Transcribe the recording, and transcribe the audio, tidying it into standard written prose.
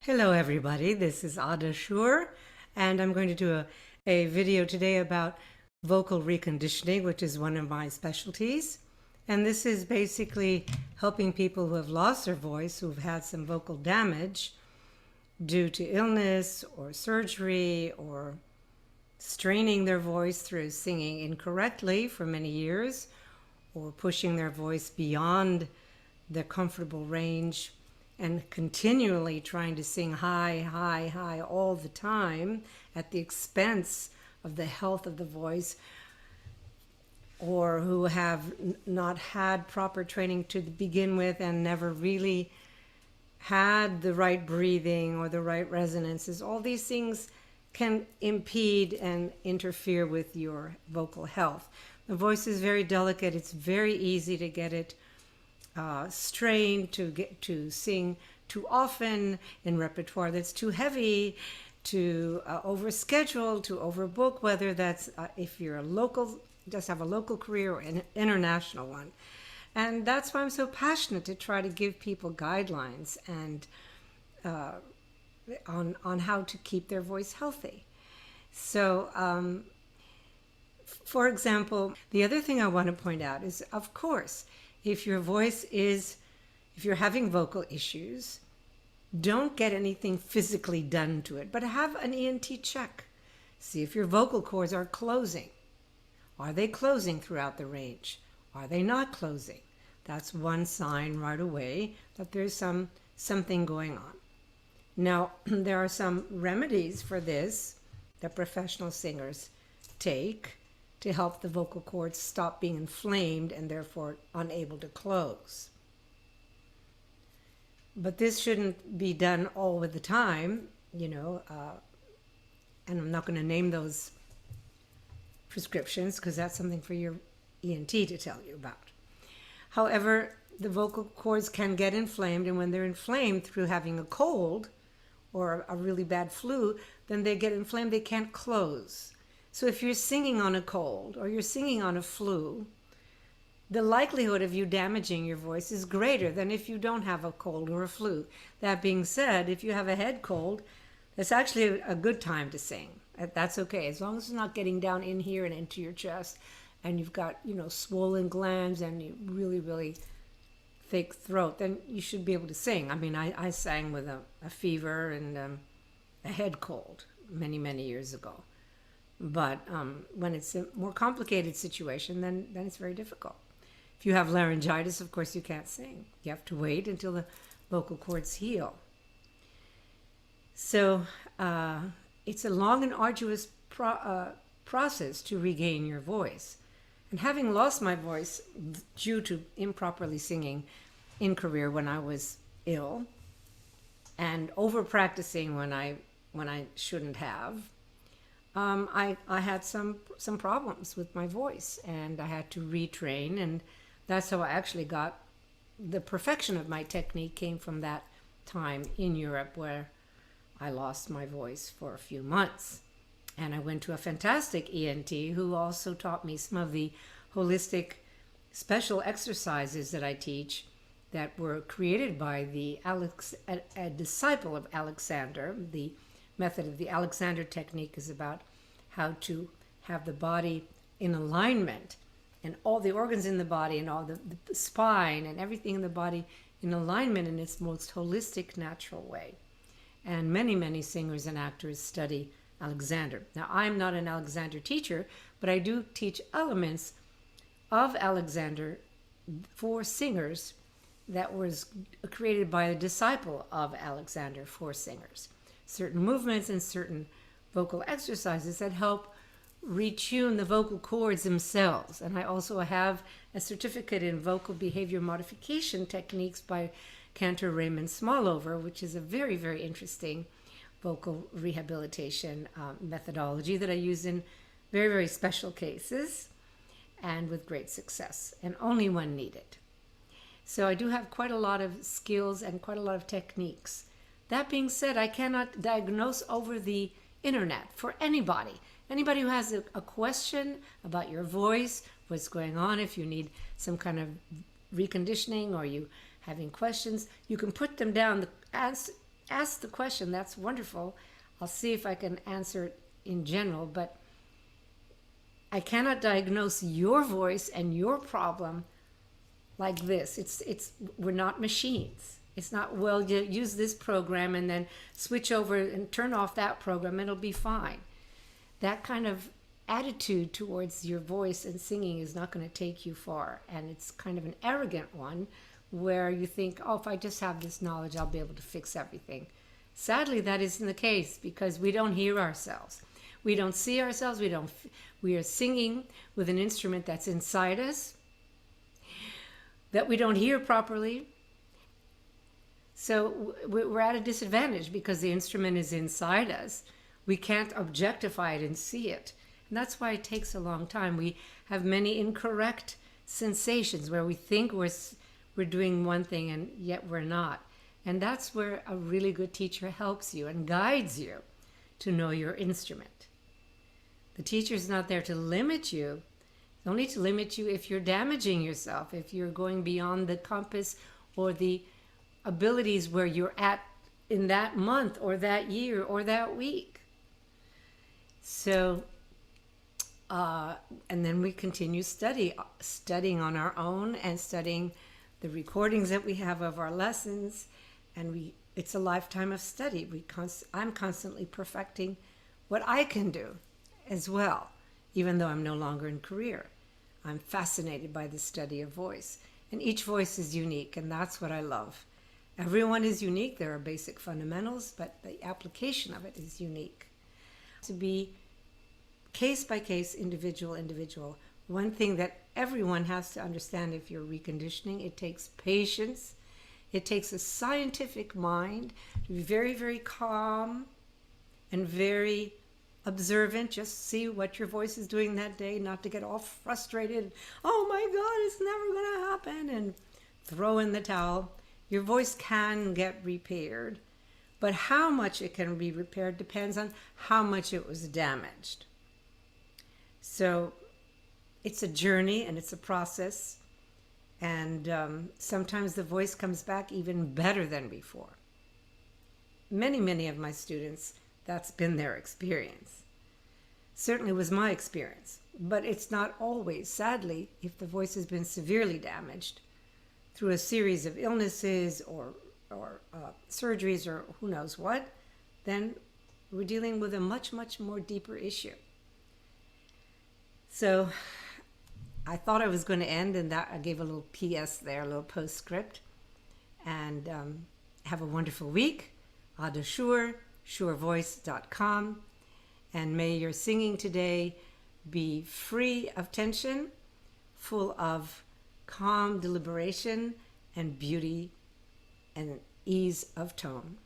Hello everybody, this is Adda Shur, and I'm going to do a video today about vocal reconditioning, which is one of my specialties. And this is basically helping people who have lost their voice, who've had some vocal damage due to illness or surgery or straining their voice through singing incorrectly for many years or pushing their voice beyond the comfortable range and continually trying to sing high, high, high all the time at the expense of the health of the voice, or who have not had proper training to begin with and never really had the right breathing or the right resonances. All these things can impede and interfere with your vocal health. The voice is very delicate. It's very easy to get it strained, to sing too often in repertoire that's too heavy, to overschedule, to overbook, whether that's if you're a local, just have a local career or an international one. And that's why I'm so passionate to try to give people guidelines and on how to keep their voice healthy. So, for example, the other thing I want to point out is, of course, if you're having vocal issues, don't get anything physically done to it, but have an ENT check. See if your vocal cords are closing. Are they closing throughout the range? Are they not closing? That's one sign right away that there's something going on. Now, there are some remedies for this that professional singers take to help the vocal cords stop being inflamed and therefore unable to close. But this shouldn't be done all of the time, and I'm not going to name those prescriptions because that's something for your ENT to tell you about. However, the vocal cords can get inflamed, and when they're inflamed through having a cold or a really bad flu, then they get inflamed, they can't close. So if you're singing on a cold or you're singing on a flu, the likelihood of you damaging your voice is greater than if you don't have a cold or a flu. That being said, if you have a head cold, that's actually a good time to sing. That's okay, as long as it's not getting down in here and into your chest and you've got, swollen glands and you really, really thick throat, then you should be able to sing. I mean, I sang with a fever and a head cold many, many years ago. But when it's a more complicated situation, then it's very difficult. If you have laryngitis, of course, you can't sing. You have to wait until the vocal cords heal. So it's a long and arduous process to regain your voice. And having lost my voice due to improperly singing in career when I was ill, and over practicing when I shouldn't have, I had some problems with my voice, and I had to retrain, and that's how I actually got the perfection of my technique. Came from that time in Europe where I lost my voice for a few months, and I went to a fantastic ENT who also taught me some of the holistic special exercises that I teach that were created by a disciple of Alexander. The method of the Alexander technique is about how to have the body in alignment and all the organs in the body and all the spine and everything in the body in alignment in its most holistic, natural way. And many, many singers and actors study Alexander. Now, I'm not an Alexander teacher, but I do teach elements of Alexander for singers that was created by a disciple of Alexander for singers. Certain movements and certain vocal exercises that help retune the vocal cords themselves. And I also have a certificate in vocal behavior modification techniques by Cantor Raymond Smallover, which is a very, very interesting vocal rehabilitation methodology that I use in very, very special cases and with great success, and only when needed. So I do have quite a lot of skills and quite a lot of techniques. That being said, I cannot diagnose over the internet for anybody. Anybody who has a question about your voice, what's going on, if you need some kind of reconditioning or you having questions, you can put them down. asked the question. That's wonderful. I'll see if I can answer it in general, but I cannot diagnose your voice and your problem like this. We're not machines. It's not, well, you use this program and then switch over and turn off that program, it'll be fine. That kind of attitude towards your voice and singing is not going to take you far. And it's kind of an arrogant one where you think, oh, if I just have this knowledge, I'll be able to fix everything. Sadly, that isn't the case, because we don't hear ourselves. We don't see ourselves. We are singing with an instrument that's inside us that we don't hear properly. So we're at a disadvantage because the instrument is inside us. We can't objectify it and see it. And that's why it takes a long time. We have many incorrect sensations where we think we're doing one thing and yet we're not. And that's where a really good teacher helps you and guides you to know your instrument. The teacher's not there to limit you. It's only to limit you if you're damaging yourself, if you're going beyond the compass or the abilities where you're at in that month or that year or that week. So, and then we continue studying on our own and studying the recordings that we have of our lessons. And it's a lifetime of study. I'm constantly perfecting what I can do as well, even though I'm no longer in career. I'm fascinated by the study of voice. And each voice is unique, and that's what I love. Everyone is unique. There are basic fundamentals, but the application of it is unique. To be case by case, individual. One thing that everyone has to understand if you're reconditioning, it takes patience. It takes a scientific mind to be very, very calm and very observant. Just see what your voice is doing that day, not to get all frustrated. Oh my God, it's never going to happen, and throw in the towel. Your voice can get repaired, but how much it can be repaired depends on how much it was damaged. So it's a journey and it's a process. And sometimes the voice comes back even better than before. Many of my students, that's been their experience. Certainly was my experience, but it's not always. Sadly, if the voice has been severely damaged through a series of illnesses or surgeries or who knows what, then we're dealing with a much more deeper issue. So I thought I was going to end, and that I gave a little PS there, a little postscript. And have a wonderful week. Adda Shur, shurvoice.com. And may your singing today be free of tension, full of calm deliberation and beauty and ease of tone.